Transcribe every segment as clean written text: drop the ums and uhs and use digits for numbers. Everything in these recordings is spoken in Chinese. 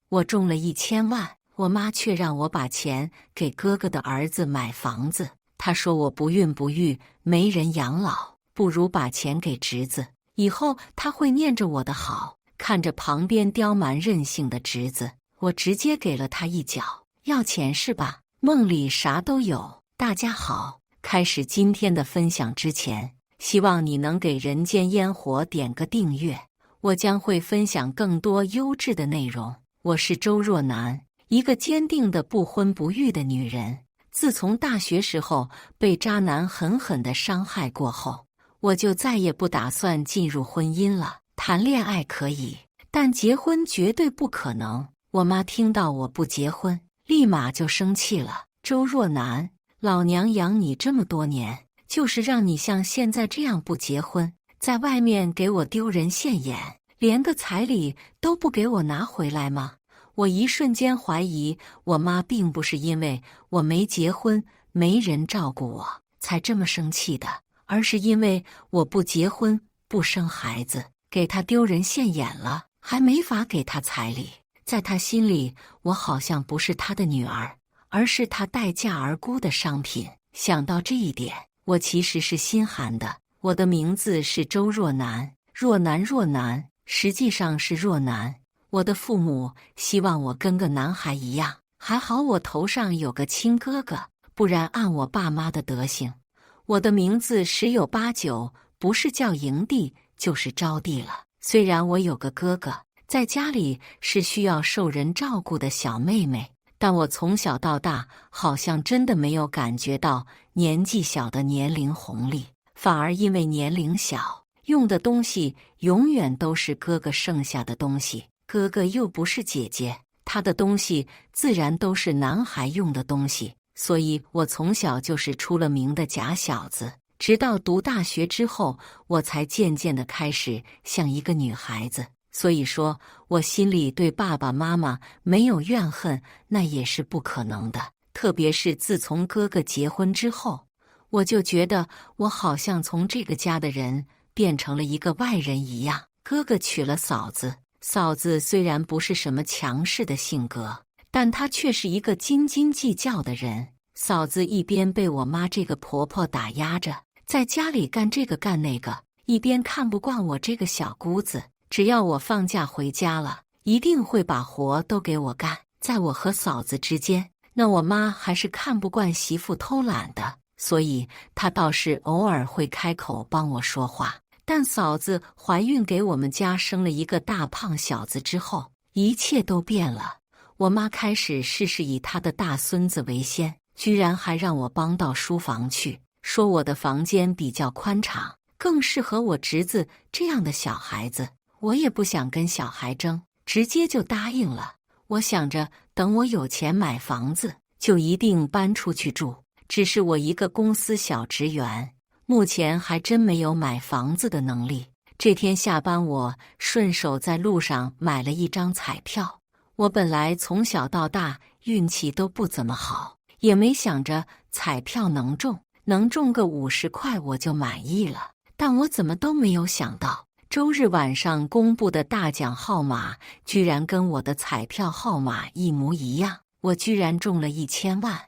我中了1000万，我妈却让我把钱给哥哥的儿子买房子。她说我不孕不育，没人养老，不如把钱给侄子，以后他会念着我的好。看着旁边刁蛮任性的侄子，我直接给了他一脚。要钱是吧？梦里啥都有。大家好，开始今天的分享之前，希望你能给人间烟火点个订阅，我将会分享更多优质的内容。我是周若楠，一个坚定的不婚不育的女人。自从大学时候被渣男狠狠地伤害过后，我就再也不打算进入婚姻了。谈恋爱可以，但结婚绝对不可能。我妈听到我不结婚，立马就生气了。周若楠，老娘养你这么多年，就是让你像现在这样不结婚，在外面给我丢人现眼，连个彩礼都不给我拿回来吗？我一瞬间怀疑我妈并不是因为我没结婚没人照顾我才这么生气的，而是因为我不结婚不生孩子，给她丢人现眼了，还没法给她彩礼。在她心里，我好像不是她的女儿，而是她待价而沽的商品。想到这一点，我其实是心寒的。我的名字是周若楠，若楠，实际上是若男。我的父母希望我跟个男孩一样，还好我头上有个亲哥哥，不然按我爸妈的德行，我的名字十有八九不是叫营地就是招娣了。虽然我有个哥哥，在家里是需要受人照顾的小妹妹，但我从小到大好像真的没有感觉到年纪小的年龄红利，反而因为年龄小，用的东西永远都是哥哥剩下的东西。哥哥又不是姐姐，他的东西自然都是男孩用的东西，所以我从小就是出了名的假小子。直到读大学之后，我才渐渐地开始像一个女孩子。所以说，我心里对爸爸妈妈没有怨恨，那也是不可能的。特别是自从哥哥结婚之后，我就觉得我好像从这个家的人变成了一个外人一样。哥哥娶了嫂子，嫂子虽然不是什么强势的性格，但她却是一个斤斤计较的人。嫂子一边被我妈这个婆婆打压着，在家里干这个干那个，一边看不惯我这个小姑子。只要我放假回家了，一定会把活都给我干。在我和嫂子之间，那我妈还是看不惯媳妇偷懒的，所以她倒是偶尔会开口帮我说话。但嫂子怀孕给我们家生了一个大胖小子之后，一切都变了。我妈开始事事以她的大孙子为先，居然还让我帮到书房去，说我的房间比较宽敞，更适合我侄子这样的小孩子。我也不想跟小孩争，直接就答应了。我想着等我有钱买房子，就一定搬出去住。只是我一个公司小职员，目前还真没有买房子的能力。这天下班，我顺手在路上买了一张彩票。我本来从小到大运气都不怎么好，也没想着彩票能中个50块我就满意了。但我怎么都没有想到，周日晚上公布的大奖号码居然跟我的彩票号码一模一样，我居然中了1000万。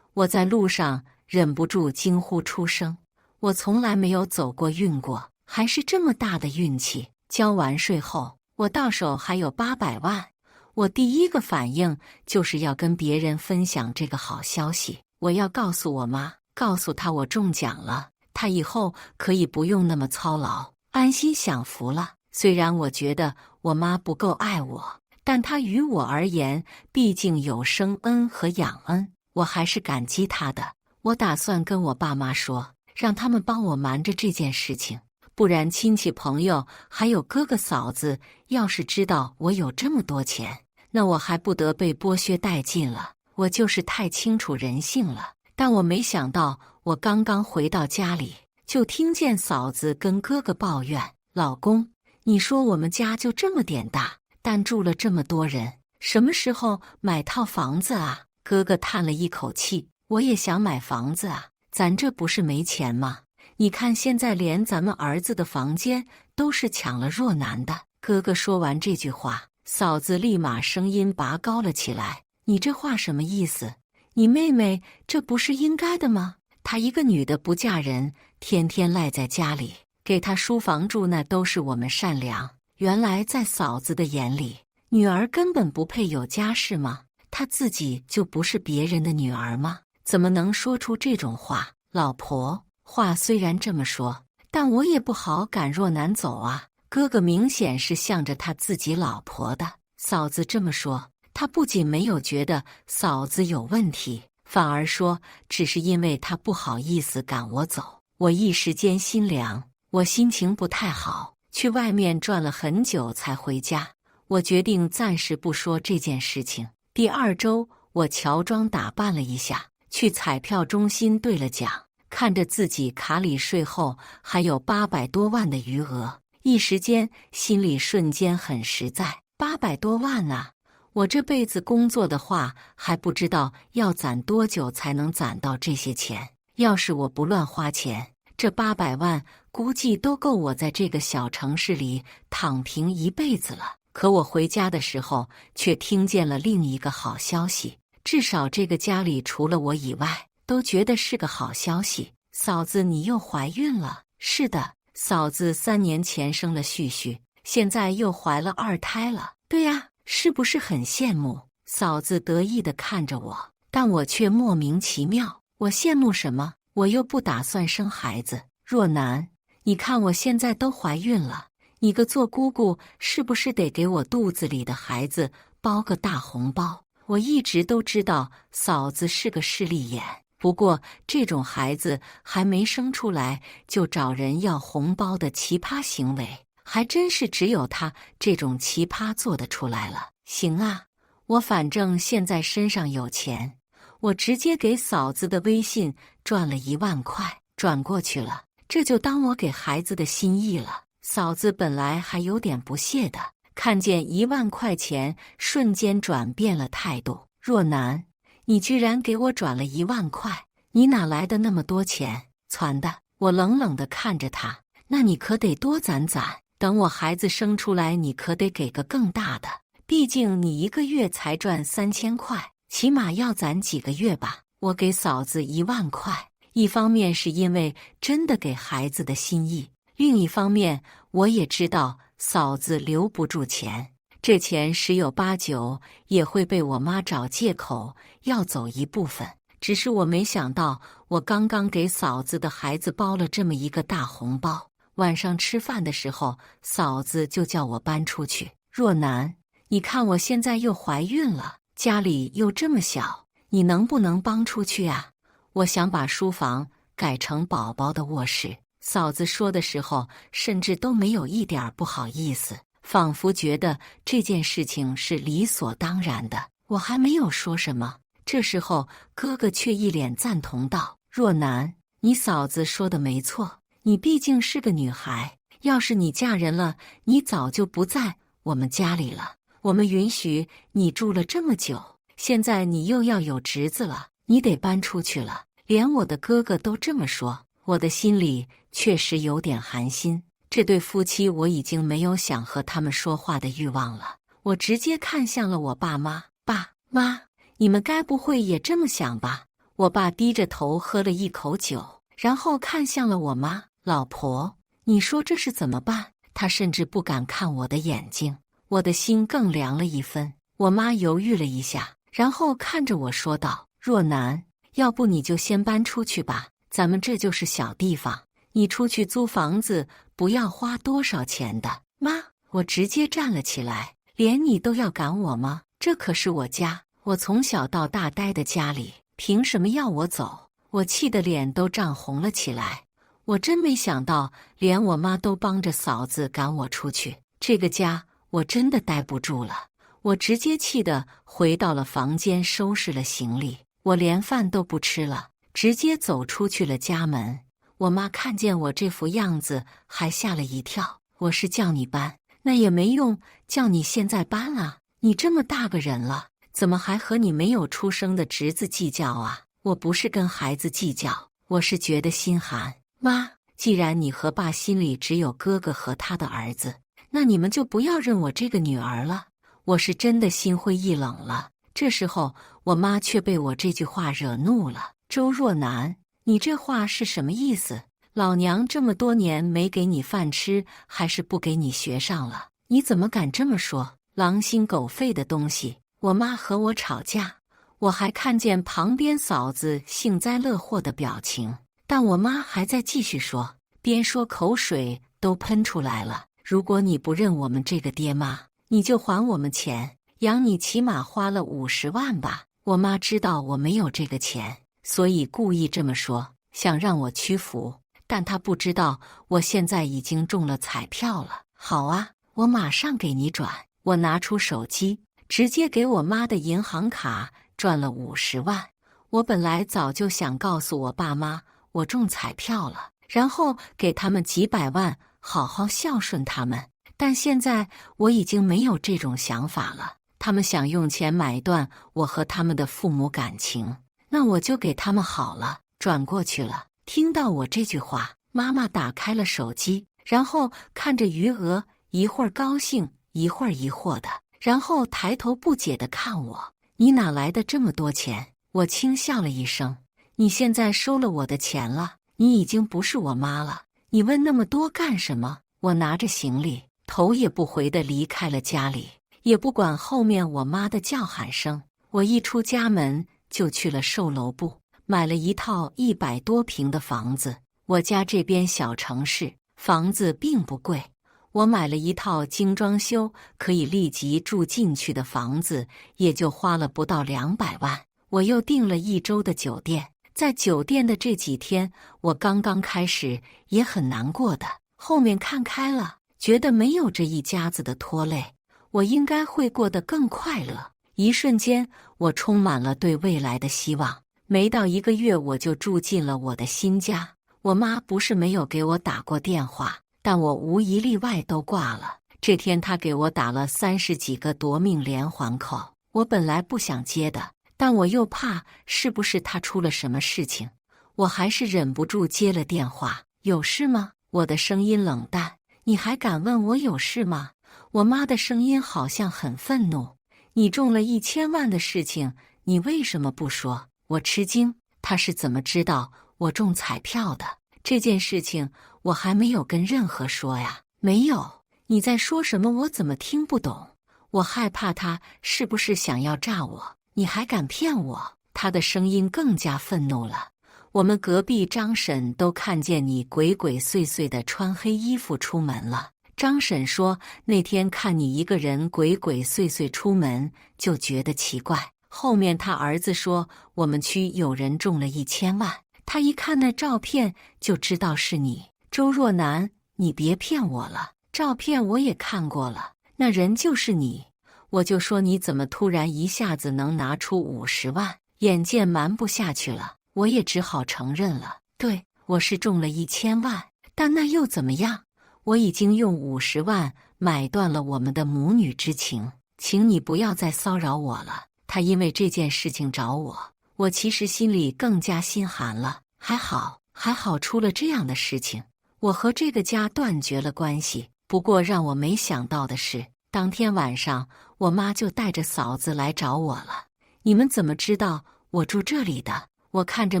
我在路上忍不住惊呼出声。我从来没有走过运过，还是这么大的运气。交完税后，我到手还有800万。我第一个反应就是要跟别人分享这个好消息，我要告诉我妈，告诉她我中奖了，她以后可以不用那么操劳，安心享福了。虽然我觉得我妈不够爱我，但她于我而言毕竟有生恩和养恩，我还是感激她的。我打算跟我爸妈说，让他们帮我瞒着这件事情，不然亲戚朋友还有哥哥嫂子要是知道我有这么多钱，那我还不得被剥削殆尽了。我就是太清楚人性了。但我没想到，我刚刚回到家里，就听见嫂子跟哥哥抱怨，老公，你说我们家就这么点大，但住了这么多人，什么时候买套房子啊？哥哥叹了一口气，我也想买房子啊，咱这不是没钱吗？你看现在连咱们儿子的房间都是抢了若男的。哥哥说完这句话，嫂子立马声音拔高了起来：“你这话什么意思？你妹妹这不是应该的吗？她一个女的不嫁人，天天赖在家里，给她书房住，那都是我们善良。原来在嫂子的眼里，女儿根本不配有家室吗？她自己就不是别人的女儿吗？怎么能说出这种话？老婆，话虽然这么说，但我也不好赶若男走啊。哥哥明显是向着他自己老婆的。嫂子这么说，他不仅没有觉得嫂子有问题，反而说只是因为他不好意思赶我走。我一时间心凉，我心情不太好，去外面转了很久才回家。我决定暂时不说这件事情。第2周，我乔装打扮了一下，去彩票中心兑了奖，看着自己卡里税后还有800多万的余额，一时间心里瞬间很实在。800多万啊！我这辈子工作的话，还不知道要攒多久才能攒到这些钱。要是我不乱花钱，这800万估计都够我在这个小城市里躺平一辈子了。可我回家的时候，却听见了另一个好消息，至少这个家里除了我以外，都觉得是个好消息。嫂子，你又怀孕了。是的，嫂子3年前生了旭旭，现在又怀了2胎了。对呀，是不是很羡慕？嫂子得意地看着我，但我却莫名其妙。我羡慕什么？我又不打算生孩子。若男，你看我现在都怀孕了，你个做姑姑是不是得给我肚子里的孩子包个大红包？我一直都知道嫂子是个势利眼，不过这种孩子还没生出来就找人要红包的奇葩行为，还真是只有他这种奇葩做得出来了。行啊，我反正现在身上有钱，我直接给嫂子的微信转了1万块，转过去了，这就当我给孩子的心意了。嫂子本来还有点不屑的，看见1万块钱，瞬间转变了态度。若男，你居然给我转了1万块，你哪来的那么多钱？攒的。我冷冷地看着他，那你可得多攒攒，等我孩子生出来，你可得给个更大的。毕竟你一个月才赚3000块，起码要攒几个月吧。我给嫂子1万块，一方面是因为真的给孩子的心意，另一方面我也知道嫂子留不住钱，这钱十有八九也会被我妈找借口要走一部分。只是我没想到，我刚刚给嫂子的孩子包了这么一个大红包，晚上吃饭的时候，嫂子就叫我搬出去。若男，你看我现在又怀孕了，家里又这么小，你能不能帮出去啊？我想把书房改成宝宝的卧室。嫂子说的时候，甚至都没有一点不好意思，仿佛觉得这件事情是理所当然的。我还没有说什么，这时候哥哥却一脸赞同道：若男，你嫂子说的没错，你毕竟是个女孩，要是你嫁人了，你早就不在我们家里了。我们允许你住了这么久，现在你又要有侄子了，你得搬出去了。连我的哥哥都这么说，我的心里确实有点寒心。这对夫妻我已经没有想和他们说话的欲望了。我直接看向了我爸妈：爸妈，你们该不会也这么想吧？我爸低着头喝了一口酒，然后看向了我妈：老婆，你说这是怎么办？他甚至不敢看我的眼睛，我的心更凉了1分。我妈犹豫了一下，然后看着我说道：若男，要不你就先搬出去吧，咱们这就是小地方，你出去租房子不要花多少钱的。妈，我直接站了起来，连你都要赶我吗？这可是我家，我从小到大待的家里，凭什么要我走？我气得脸都涨红了起来。我真没想到，连我妈都帮着嫂子赶我出去，这个家我真的待不住了。我直接气得回到了房间，收拾了行李，我连饭都不吃了，直接走出去了家门。我妈看见我这副样子，还吓了一跳。我是叫你搬，那也没用，叫你现在搬啊！你这么大个人了，怎么还和你没有出生的侄子计较啊？我不是跟孩子计较，我是觉得心寒。妈，既然你和爸心里只有哥哥和他的儿子，那你们就不要认我这个女儿了。我是真的心灰意冷了。这时候，我妈却被我这句话惹怒了。周若楠，你这话是什么意思？老娘这么多年没给你饭吃，还是不给你学上了？你怎么敢这么说？狼心狗肺的东西！我妈和我吵架，我还看见旁边嫂子幸灾乐祸的表情，但我妈还在继续说，边说口水都喷出来了。如果你不认我们这个爹妈，你就还我们钱，养你起码花了50万吧。我妈知道我没有这个钱，所以故意这么说，想让我屈服。但她不知道我现在已经中了彩票了。好啊，我马上给你转。我拿出手机，直接给我妈的银行卡转了50万。我本来早就想告诉我爸妈我中彩票了，然后给他们几百万，好好孝顺他们。但现在我已经没有这种想法了。他们想用钱买断我和他们的父母感情，那我就给他们好了，转过去了。听到我这句话，妈妈打开了手机，然后看着余额，一会儿高兴，一会儿疑惑的，然后抬头不解地看我：“你哪来的这么多钱？”我轻笑了一声：“你现在收了我的钱了，你已经不是我妈了。你问那么多干什么？”我拿着行李，头也不回地离开了家里，也不管后面我妈的叫喊声。我一出家门就去了售楼部，买了一套100多平的房子。我家这边小城市，房子并不贵。我买了一套精装修可以立即住进去的房子，也就花了不到200万。我又订了1周的酒店，在酒店的这几天，我刚刚开始也很难过的，后面看开了，觉得没有这一家子的拖累，我应该会过得更快乐。一瞬间，我充满了对未来的希望。没到1个月，我就住进了我的新家。我妈不是没有给我打过电话，但我无一例外都挂了。这天她给我打了30几个夺命连环扣，我本来不想接的，但我又怕是不是她出了什么事情，我还是忍不住接了电话。有事吗？我的声音冷淡。你还敢问我有事吗？我妈的声音好像很愤怒。你中了1000万的事情，你为什么不说？我吃惊，她是怎么知道我中彩票的？这件事情我还没有跟任何说呀。没有，你在说什么？我怎么听不懂？我害怕他是不是想要诈我？你还敢骗我？他的声音更加愤怒了。我们隔壁张婶都看见你鬼鬼祟祟的穿黑衣服出门了。张婶说，那天看你一个人鬼鬼祟祟出门，就觉得奇怪。后面他儿子说，我们区有人中了1000万。他一看那照片就知道是你。周若楠，你别骗我了，照片我也看过了，那人就是你。我就说你怎么突然一下子能拿出50万，眼见瞒不下去了，我也只好承认了。对，我是中了1000万，但那又怎么样？我已经用50万买断了我们的母女之情，请你不要再骚扰我了。他因为这件事情找我，我其实心里更加心寒了。还好出了这样的事情，我和这个家断绝了关系。不过让我没想到的是，当天晚上我妈就带着嫂子来找我了。你们怎么知道我住这里的？我看着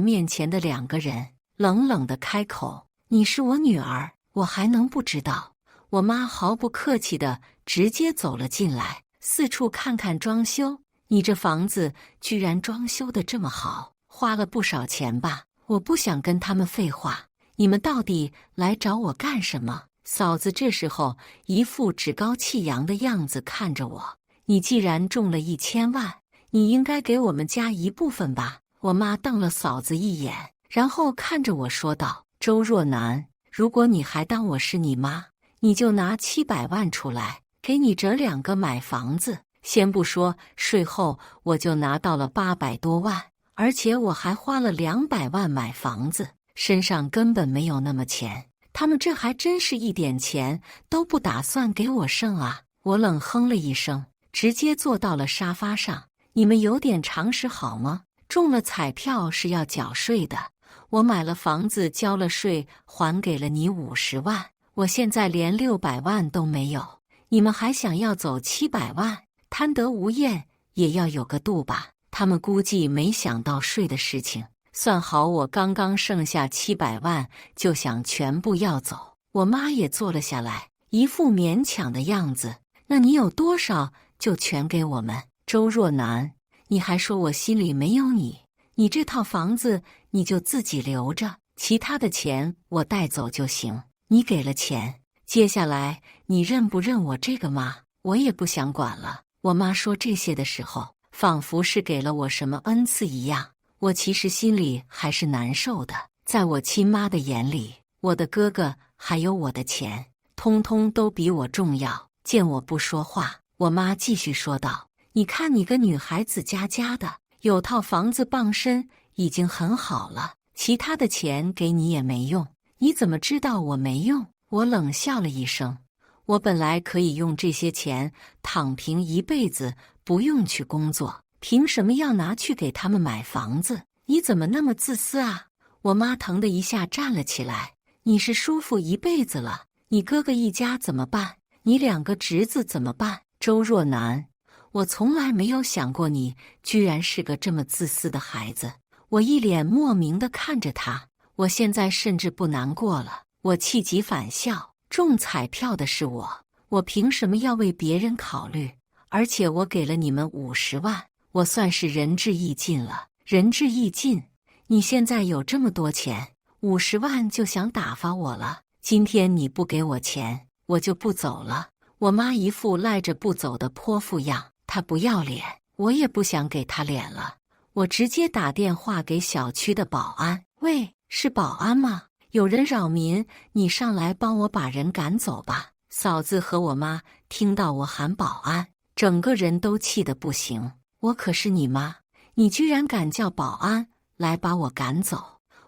面前的2个人，冷冷地开口：“你是我女儿，我还能不知道？”我妈毫不客气地直接走了进来，四处看看装修。你这房子居然装修得这么好，花了不少钱吧？我不想跟他们废话，你们到底来找我干什么？嫂子这时候一副趾高气扬的样子看着我。你既然中了1000万，你应该给我们家一部分吧？我妈瞪了嫂子一眼，然后看着我说道：“周若楠，如果你还当我是你妈，你就拿700万出来，给你折2个买房子。先不说税后，我就拿到了800多万，而且我还花了200万买房子，身上根本没有那么钱。他们这还真是一点钱都不打算给我剩啊！”我冷哼了一声，直接坐到了沙发上。你们有点常识好吗？中了彩票是要缴税的，我买了房子交了税，还给了你50万，我现在连600万都没有，你们还想要走700万？贪得无厌也要有个度吧。他们估计没想到税的事情，算好我刚刚剩下700万，就想全部要走。我妈也坐了下来，一副勉强的样子。那你有多少就全给我们。周若楠，你还说我心里没有你？你这套房子你就自己留着，其他的钱我带走就行。你给了钱，接下来你认不认我这个妈，我也不想管了。我妈说这些的时候，仿佛是给了我什么恩赐一样，我其实心里还是难受的。在我亲妈的眼里，我的哥哥还有我的钱，通通都比我重要。见我不说话，我妈继续说道：你看你个女孩子家家的，有套房子傍身已经很好了，其他的钱给你也没用，你怎么知道我没用？我冷笑了一声，我本来可以用这些钱躺平一辈子，不用去工作，凭什么要拿去给他们买房子？你怎么那么自私啊？我妈疼的一下站了起来，你是舒服一辈子了，你哥哥一家怎么办？你2个侄子怎么办？周若楠，我从来没有想过你居然是个这么自私的孩子。我一脸莫名地看着他，我现在甚至不难过了。我气急反笑，中彩票的是我凭什么要为别人考虑？而且我给了你们50万，我算是仁至义尽了。仁至义尽？你现在有这么多钱，50万就想打发我了？今天你不给我钱，我就不走了。我妈一副赖着不走的泼妇样，她不要脸，我也不想给她脸了。我直接打电话给小区的保安，喂，是保安吗？有人扰民，你上来帮我把人赶走吧。嫂子和我妈听到我喊保安，整个人都气得不行。我可是你妈，你居然敢叫保安来把我赶走？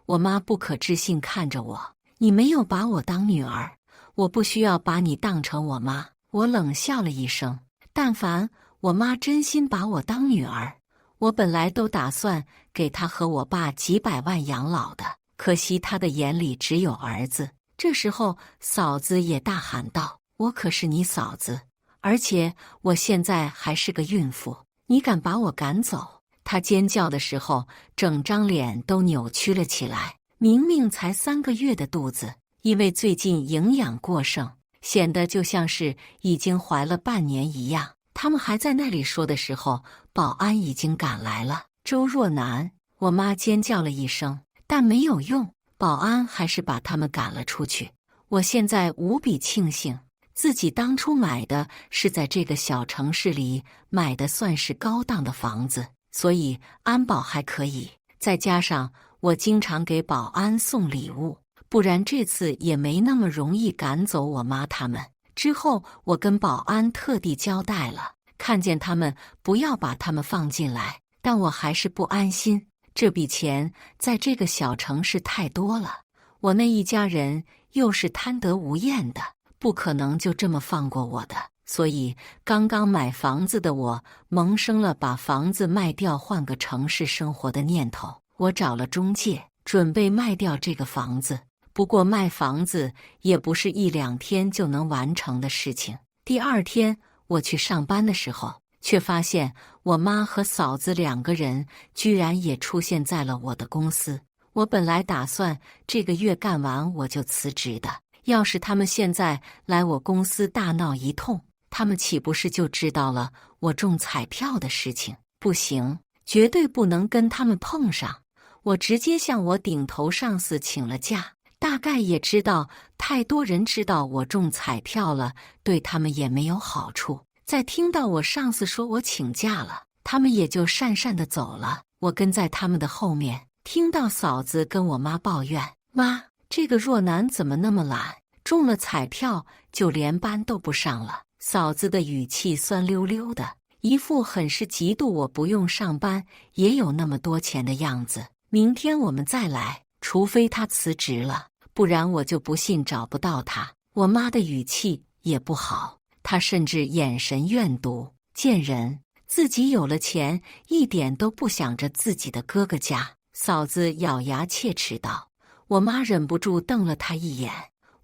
我妈不可置信看着我，你没有把我当女儿，我不需要把你当成我妈。我冷笑了一声，但凡我妈真心把我当女儿，我本来都打算给她和我爸几百万养老的，可惜她的眼里只有儿子。这时候嫂子也大喊道：我可是你嫂子，而且我现在还是个孕妇，你敢把我赶走？她尖叫的时候，整张脸都扭曲了起来。明明才3个月的肚子，因为最近营养过剩，显得就像是已经怀了半年一样。他们还在那里说的时候，保安已经赶来了。周若楠，我妈尖叫了一声，但没有用，保安还是把他们赶了出去。我现在无比庆幸，自己当初买的是在这个小城市里买的算是高档的房子，所以安保还可以，再加上我经常给保安送礼物，不然这次也没那么容易赶走我妈他们。之后我跟保安特地交代了，看见他们不要把他们放进来，但我还是不安心。这笔钱在这个小城市太多了，我那一家人又是贪得无厌的，不可能就这么放过我的。所以刚刚买房子的我萌生了把房子卖掉换个城市生活的念头。我找了中介，准备卖掉这个房子。不过卖房子也不是1、2天就能完成的事情。第2天我去上班的时候，却发现我妈和嫂子2个人居然也出现在了我的公司。我本来打算这个月干完我就辞职的，要是他们现在来我公司大闹一通，他们岂不是就知道了我中彩票的事情？不行，绝对不能跟他们碰上。我直接向我顶头上司请了假，大概也知道太多人知道我中彩票了，对他们也没有好处。在听到我上司说我请假了，他们也就讪讪地走了。我跟在他们的后面，听到嫂子跟我妈抱怨：妈，这个若楠怎么那么懒，中了彩票就连班都不上了。嫂子的语气酸溜溜的，一副很是嫉妒我不用上班也有那么多钱的样子。明天我们再来，除非他辞职了，不然我就不信找不到他。我妈的语气也不好，她甚至眼神怨毒。贱人，自己有了钱，一点都不想着自己的哥哥家。嫂子咬牙切齿道。我妈忍不住瞪了她一眼：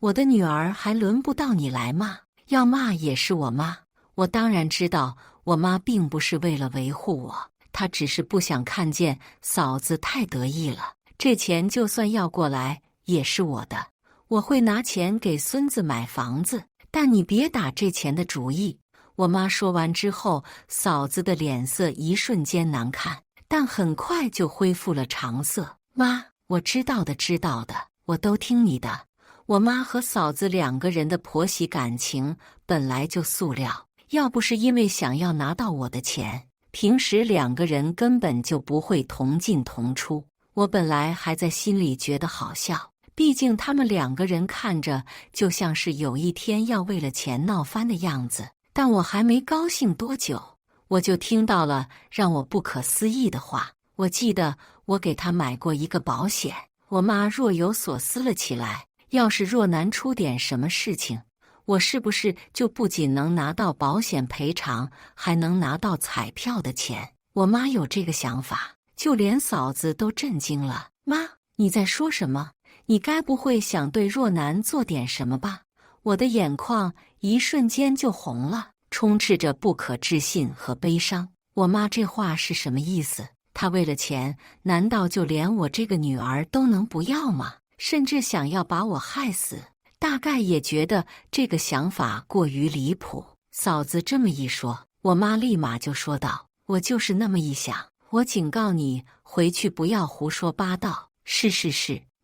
我的女儿还轮不到你来骂？要骂也是我妈。我当然知道我妈并不是为了维护我，她只是不想看见嫂子太得意了。这钱就算要过来，也是我的，我会拿钱给孙子买房子，但你别打这钱的主意。我妈说完之后，嫂子的脸色一瞬间难看，但很快就恢复了常色。妈，我知道的，我都听你的。我妈和嫂子两个人的婆媳感情本来就塑料，要不是因为想要拿到我的钱，平时两个人根本就不会同进同出。我本来还在心里觉得好笑，毕竟他们两个人看着就像是有一天要为了钱闹翻的样子。但我还没高兴多久，我就听到了让我不可思议的话。我记得我给他买过一个保险。我妈若有所思了起来，要是若男出点什么事情，我是不是就不仅能拿到保险赔偿，还能拿到彩票的钱？我妈有这个想法，就连嫂子都震惊了。妈，你在说什么？你该不会想对若男做点什么吧？我的眼眶一瞬间就红了，充斥着不可置信和悲伤。我妈这话是什么意思？她为了钱，难道就连我这个女儿都能不要吗？甚至想要把我害死？大概也觉得这个想法过于离谱。嫂子这么一说，我妈立马就说道：“我就是那么一想，我警告你，回去不要胡说八道。”是，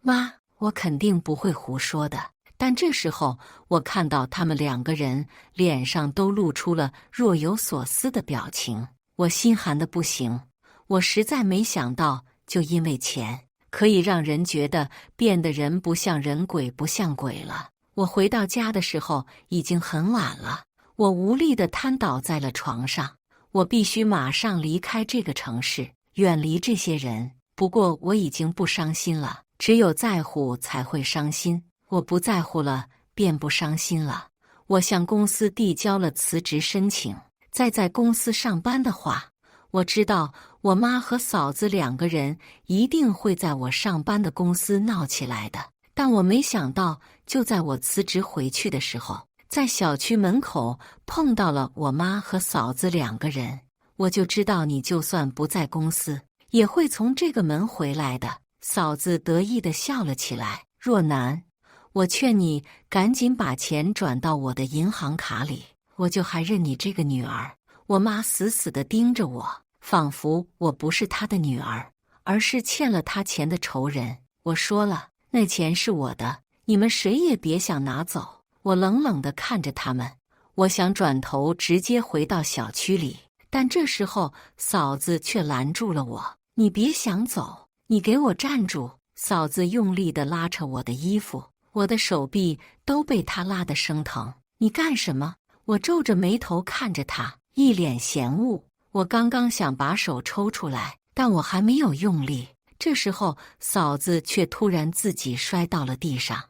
妈，我肯定不会胡说的。但这时候，我看到他们两个人脸上都露出了若有所思的表情，我心寒的不行。我实在没想到，就因为钱，可以让人觉得变得人不像人，鬼不像鬼了。我回到家的时候已经很晚了，我无力地瘫倒在了床上。我必须马上离开这个城市，远离这些人。不过我已经不伤心了，只有在乎才会伤心。我不在乎了，便不伤心了。我向公司递交了辞职申请，再在公司上班的话，我知道我妈和嫂子两个人一定会在我上班的公司闹起来的。但我没想到，就在我辞职回去的时候，在小区门口碰到了我妈和嫂子两个人。我就知道你就算不在公司，也会从这个门回来的。嫂子得意地笑了起来。若男，我劝你赶紧把钱转到我的银行卡里，我就还认你这个女儿。我妈死死地盯着我，仿佛我不是她的女儿，而是欠了她钱的仇人。我说了，那钱是我的，你们谁也别想拿走。我冷冷地看着他们，我想转头直接回到小区里，但这时候嫂子却拦住了我。你别想走，你给我站住！嫂子用力地拉扯我的衣服，我的手臂都被她拉得生疼。你干什么？我皱着眉头看着她，一脸嫌恶。我刚刚想把手抽出来，但我还没有用力。这时候，嫂子却突然自己摔到了地上。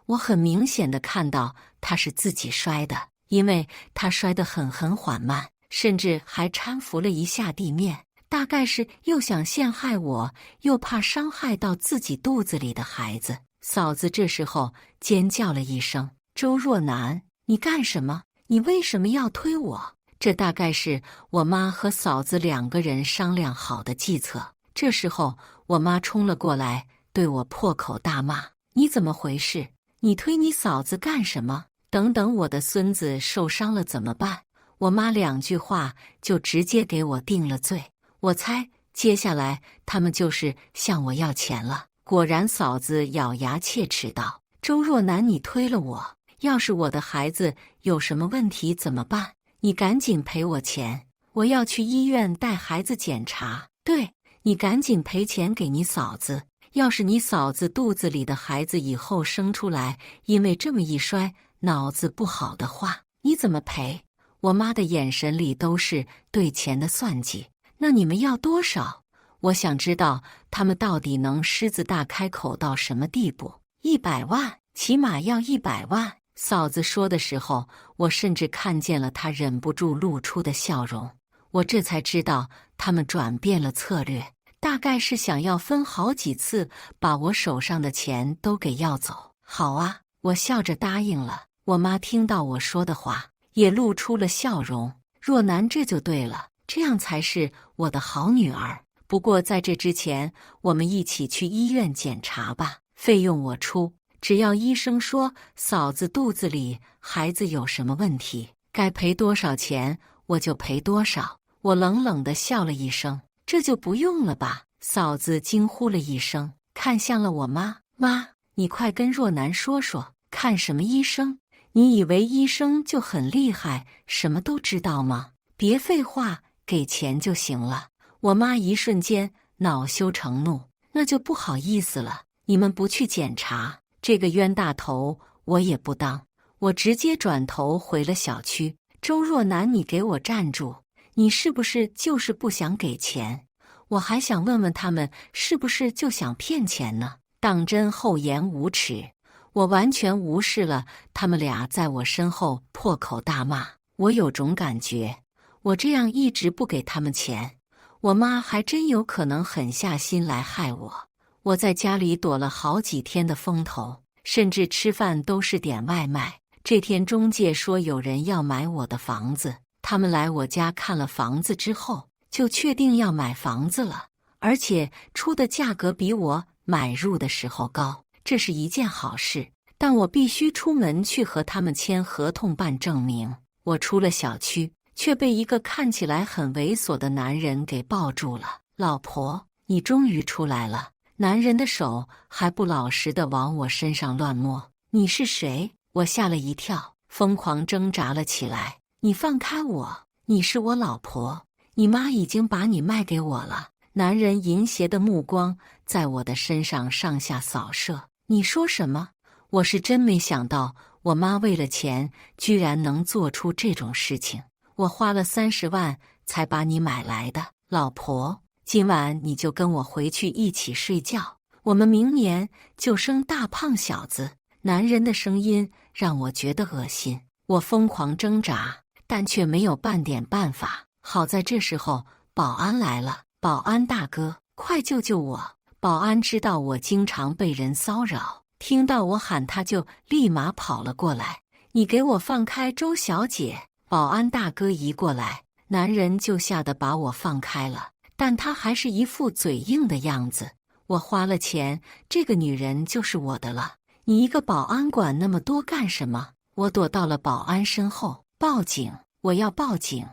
我很明显地看到她是自己摔的，因为她摔得很缓慢，甚至还搀扶了一下地面。大概是又想陷害我，又怕伤害到自己肚子里的孩子。嫂子这时候尖叫了一声：“周若男，你干什么？你为什么要推我？”这大概是我妈和嫂子两个人商量好的计策。这时候，我妈冲了过来，对我破口大骂：“你怎么回事？你推你嫂子干什么？等等我的孙子受伤了怎么办？”我妈两句话就直接给我定了罪。我猜接下来他们就是向我要钱了。果然，嫂子咬牙切齿道：“周若男，你推了我，要是我的孩子有什么问题怎么办？你赶紧赔我钱，我要去医院带孩子检查。对，你赶紧赔钱给你嫂子。要是你嫂子肚子里的孩子以后生出来，因为这么一摔脑子不好的话，你怎么赔？”我妈的眼神里都是对钱的算计。那你们要多少？我想知道他们到底能狮子大开口到什么地步。100万，起码要100万。嫂子说的时候，我甚至看见了她忍不住露出的笑容。我这才知道他们转变了策略，大概是想要分好几次把我手上的钱都给要走。好啊，我笑着答应了。我妈听到我说的话，也露出了笑容。若楠这就对了，这样才是我的好女儿。不过在这之前，我们一起去医院检查吧，费用我出。只要医生说嫂子肚子里孩子有什么问题，该赔多少钱我就赔多少。我冷冷地笑了一声，这就不用了吧？嫂子惊呼了一声，看向了我妈。妈，你快跟若楠说说，看什么医生？你以为医生就很厉害，什么都知道吗？别废话，给钱就行了。我妈一瞬间恼羞成怒，那就不好意思了，你们不去检查，这个冤大头我也不当。我直接转头回了小区。周若楠，你给我站住！你是不是就是不想给钱？我还想问问他们是不是就想骗钱呢？当真厚颜无耻！我完全无视了他们俩在我身后破口大骂。我有种感觉，我这样一直不给他们钱，我妈还真有可能狠下心来害我。我在家里躲了好几天的风头，甚至吃饭都是点外卖。这天中介说有人要买我的房子，他们来我家看了房子之后，就确定要买房子了，而且出的价格比我买入的时候高，这是一件好事。但我必须出门去和他们签合同办证明。我出了小区，却被一个看起来很猥琐的男人给抱住了。老婆，你终于出来了！男人的手还不老实地往我身上乱摸。你是谁？我吓了一跳，疯狂挣扎了起来。你放开我！你是我老婆，你妈已经把你卖给我了。男人淫邪的目光在我的身上上下扫射。你说什么？我是真没想到，我妈为了钱居然能做出这种事情。我花了30万才把你买来的，老婆，今晚你就跟我回去一起睡觉，我们明年就生大胖小子。男人的声音让我觉得恶心，我疯狂挣扎，但却没有半点办法。好在这时候保安来了。保安大哥，快救救我！保安知道我经常被人骚扰，听到我喊他就立马跑了过来。你给我放开周小姐！保安大哥一过来，男人就吓得把我放开了，但他还是一副嘴硬的样子。我花了钱，这个女人就是我的了，你一个保安管那么多干什么？我躲到了保安身后。报警！我要报警！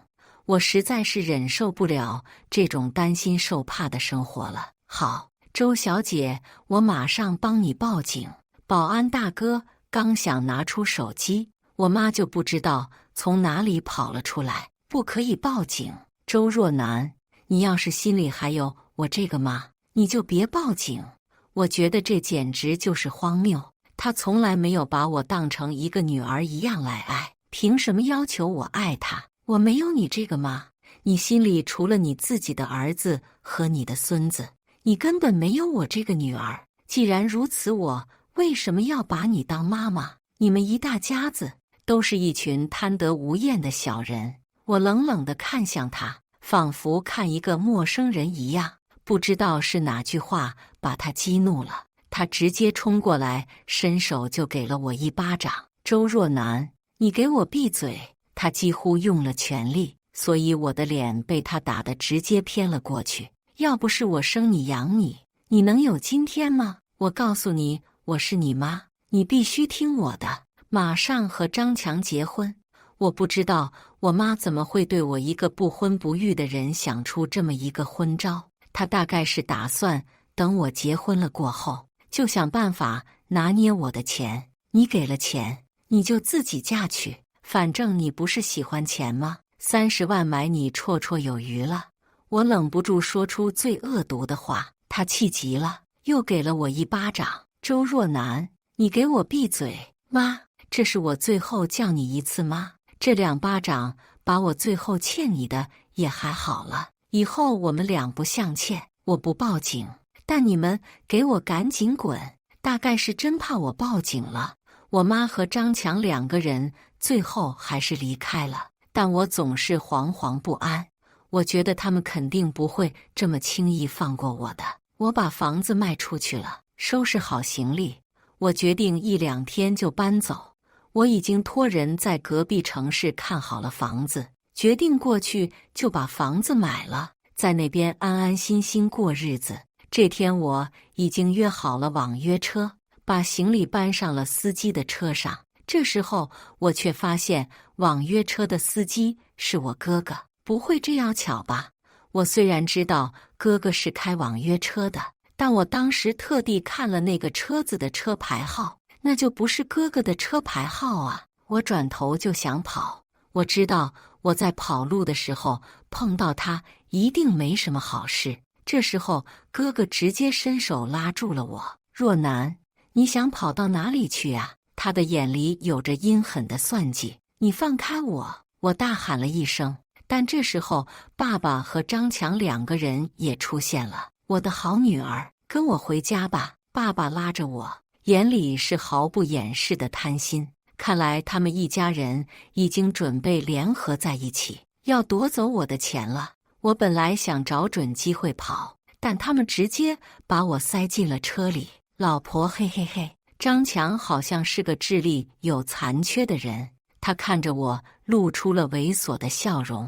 我实在是忍受不了这种担心受怕的生活了。好，周小姐，我马上帮你报警。保安大哥刚想拿出手机，我妈就不知道从哪里跑了出来。不可以报警！周若楠，你要是心里还有我这个妈，你就别报警。我觉得这简直就是荒谬。她从来没有把我当成一个女儿一样来爱，凭什么要求我爱她？我没有你这个妈，你心里除了你自己的儿子和你的孙子，你根本没有我这个女儿。既然如此，我为什么要把你当妈妈？你们一大家子都是一群贪得无厌的小人。我冷冷地看向他，仿佛看一个陌生人一样。不知道是哪句话把他激怒了，他直接冲过来，伸手就给了我一巴掌。周若楠，你给我闭嘴！他几乎用了全力，所以我的脸被他打得直接偏了过去。要不是我生你养你，你能有今天吗？我告诉你，我是你妈，你必须听我的，马上和张强结婚。我不知道我妈怎么会对我一个不婚不育的人想出这么一个昏招，她大概是打算等我结婚了过后，就想办法拿捏我的钱。你给了钱，你就自己嫁去。反正你不是喜欢钱吗？30万买你绰绰有余了。我忍不住说出最恶毒的话，他气急了，又给了我一巴掌。周若楠，你给我闭嘴！妈，这是我最后叫你一次妈，这2巴掌把我最后欠你的也还好了，以后我们两不相欠。我不报警，但你们给我赶紧滚！大概是真怕我报警了。我妈和张强2个人最后还是离开了，但我总是惶惶不安。我觉得他们肯定不会这么轻易放过我的。我把房子卖出去了，收拾好行李，我决定1、2天就搬走。我已经托人在隔壁城市看好了房子，决定过去就把房子买了，在那边安安心心过日子。这天我已经约好了网约车，把行李搬上了司机的车上。这时候我却发现网约车的司机是我哥哥，不会这样巧吧？我虽然知道哥哥是开网约车的，但我当时特地看了那个车子的车牌号，那就不是哥哥的车牌号啊！我转头就想跑，我知道我在跑路的时候碰到他一定没什么好事。这时候哥哥直接伸手拉住了我：“若楠，你想跑到哪里去啊？”他的眼里有着阴狠的算计。“你放开我！”我大喊了一声。但这时候爸爸和张强两个人也出现了。“我的好女儿，跟我回家吧。”爸爸拉着我，眼里是毫不掩饰的贪心。看来他们一家人已经准备联合在一起，要夺走我的钱了。我本来想找准机会跑，但他们直接把我塞进了车里。“老婆，嘿嘿嘿。”张强好像是个智力有残缺的人，他看着我露出了猥琐的笑容。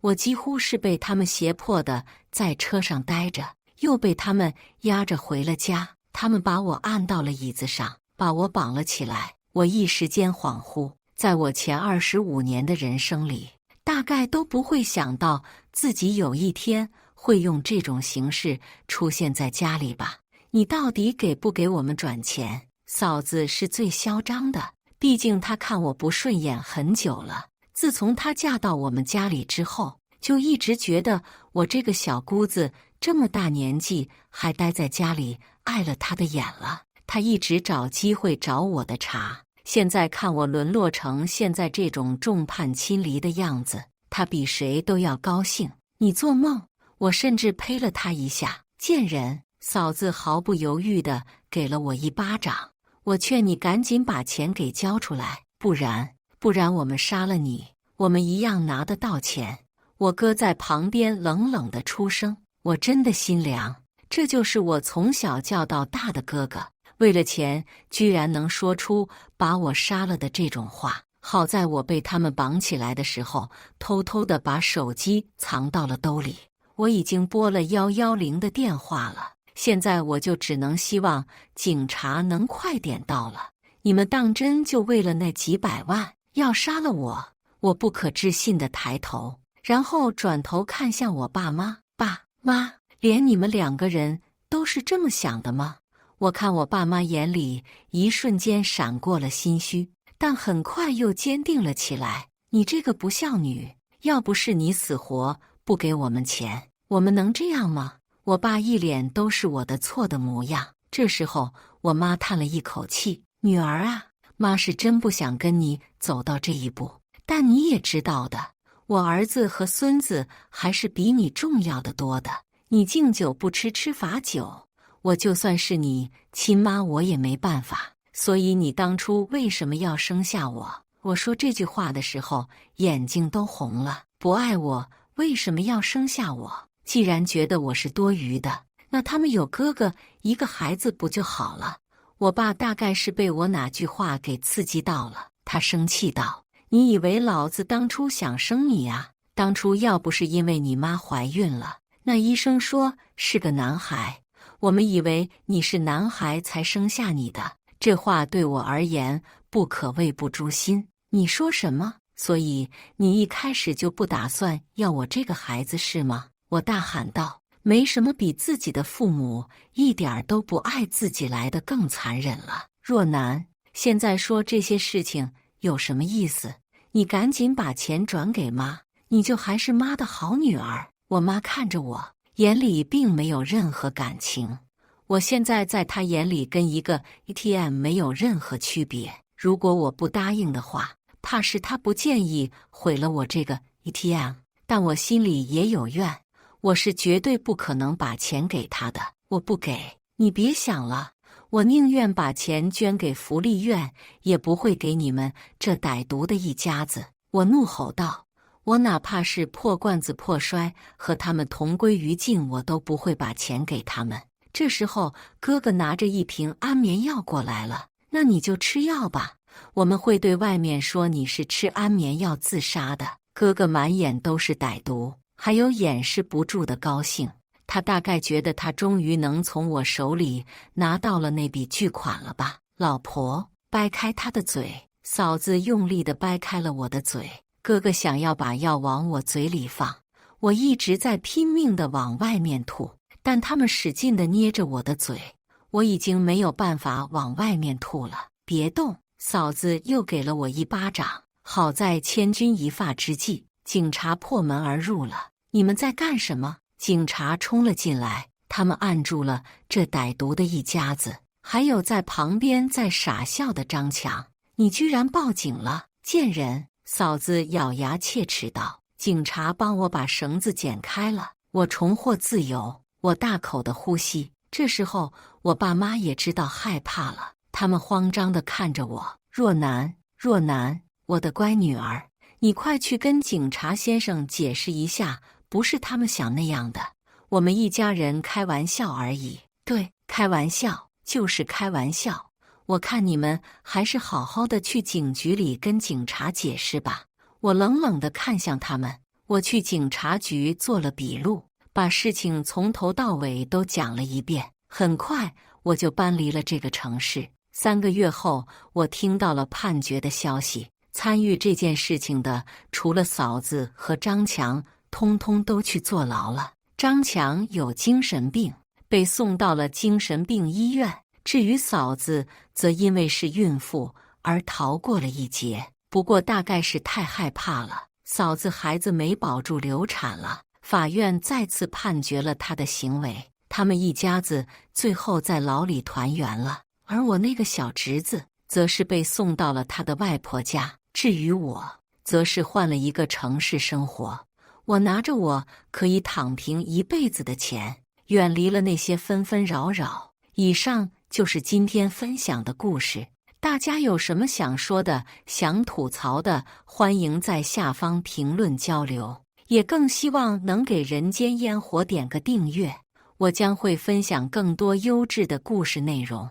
我几乎是被他们胁迫的在车上待着，又被他们压着回了家。他们把我按到了椅子上，把我绑了起来。我一时间恍惚，在我前25年的人生里，大概都不会想到自己有一天会用这种形式出现在家里吧。“你到底给不给我们转钱？”嫂子是最嚣张的，毕竟她看我不顺眼很久了。自从她嫁到我们家里之后，就一直觉得我这个小姑子这么大年纪还待在家里，碍了她的眼了。她一直找机会找我的茬。现在看我沦落成现在这种众叛亲离的样子，她比谁都要高兴。“你做梦！”我甚至呸了她一下。“贱人！”嫂子毫不犹豫地给了我一巴掌。“我劝你赶紧把钱给交出来，不然我们杀了你，我们一样拿得到钱。”我哥在旁边冷冷地出声。我真的心凉，这就是我从小叫到大的哥哥，为了钱居然能说出把我杀了的这种话。好在我被他们绑起来的时候，偷偷地把手机藏到了兜里。我已经拨了110的电话了。现在我就只能希望警察能快点到了。你们当真就为了那几百万要杀了我？我不可置信地抬头，然后转头看向我爸妈。“爸妈，连你们两个人都是这么想的吗？”我看我爸妈眼里一瞬间闪过了心虚，但很快又坚定了起来。“你这个不孝女，要不是你死活不给我们钱，我们能这样吗？”我爸一脸都是我的错的模样。这时候我妈叹了一口气：“女儿啊，妈是真不想跟你走到这一步，但你也知道的，我儿子和孙子还是比你重要的多的。你敬酒不吃吃罚酒，我就算是你亲妈我也没办法。所以你当初为什么要生下我？”我说这句话的时候眼睛都红了。不爱我为什么要生下我？既然觉得我是多余的，那他们有哥哥一个孩子不就好了？我爸大概是被我哪句话给刺激到了，他生气道：“你以为老子当初想生你啊？当初要不是因为你妈怀孕了，那医生说是个男孩，我们以为你是男孩才生下你的。这话对我而言不可谓不诛心。你说什么？所以你一开始就不打算要我这个孩子是吗？”我大喊道：“没什么比自己的父母一点都不爱自己来的更残忍了。若楠，现在说这些事情有什么意思？你赶紧把钱转给妈，你就还是妈的好女儿。”我妈看着我，眼里并没有任何感情。我现在在她眼里跟一个 ATM 没有任何区别。如果我不答应的话，怕是她不介意毁了我这个 ATM， 但我心里也有怨。我是绝对不可能把钱给他的，我不给，你别想了，我宁愿把钱捐给福利院，也不会给你们这歹毒的一家子。我怒吼道：“我哪怕是破罐子破摔，和他们同归于尽，我都不会把钱给他们。”这时候，哥哥拿着一瓶安眠药过来了。“那你就吃药吧，我们会对外面说你是吃安眠药自杀的。”哥哥满眼都是歹毒，还有掩饰不住的高兴。他大概觉得他终于能从我手里拿到了那笔巨款了吧。老婆，掰开他的嘴。嫂子用力地掰开了我的嘴。哥哥想要把药往我嘴里放，我一直在拼命地往外面吐，但他们使劲地捏着我的嘴，我已经没有办法往外面吐了。别动！嫂子又给了我一巴掌。好在千钧一发之际，警察破门而入了。你们在干什么？警察冲了进来，他们按住了这歹毒的一家子，还有在旁边在傻笑的张强。你居然报警了，贱人！嫂子咬牙切齿道。警察帮我把绳子剪开了，我重获自由。我大口的呼吸。这时候我爸妈也知道害怕了，他们慌张地看着我。若楠，若楠，我的乖女儿，你快去跟警察先生解释一下，不是他们想那样的，我们一家人开玩笑而已。对，开玩笑，就是开玩笑。我看你们还是好好的去警局里跟警察解释吧。我冷冷地看向他们。我去警察局做了笔录，把事情从头到尾都讲了一遍。很快我就搬离了这个城市。3个月后，我听到了判决的消息。参与这件事情的，除了嫂子和张强，通通都去坐牢了。张强有精神病，被送到了精神病医院。至于嫂子，则因为是孕妇而逃过了一劫。不过大概是太害怕了，嫂子孩子没保住流产了。法院再次判决了他的行为，他们一家子最后在牢里团圆了。而我那个小侄子，则是被送到了他的外婆家。至于我，则是换了一个城市生活。我拿着我可以躺平一辈子的钱，远离了那些纷纷扰扰。以上就是今天分享的故事，大家有什么想说的、想吐槽的，欢迎在下方评论交流。也更希望能给人间烟火点个订阅，我将会分享更多优质的故事内容。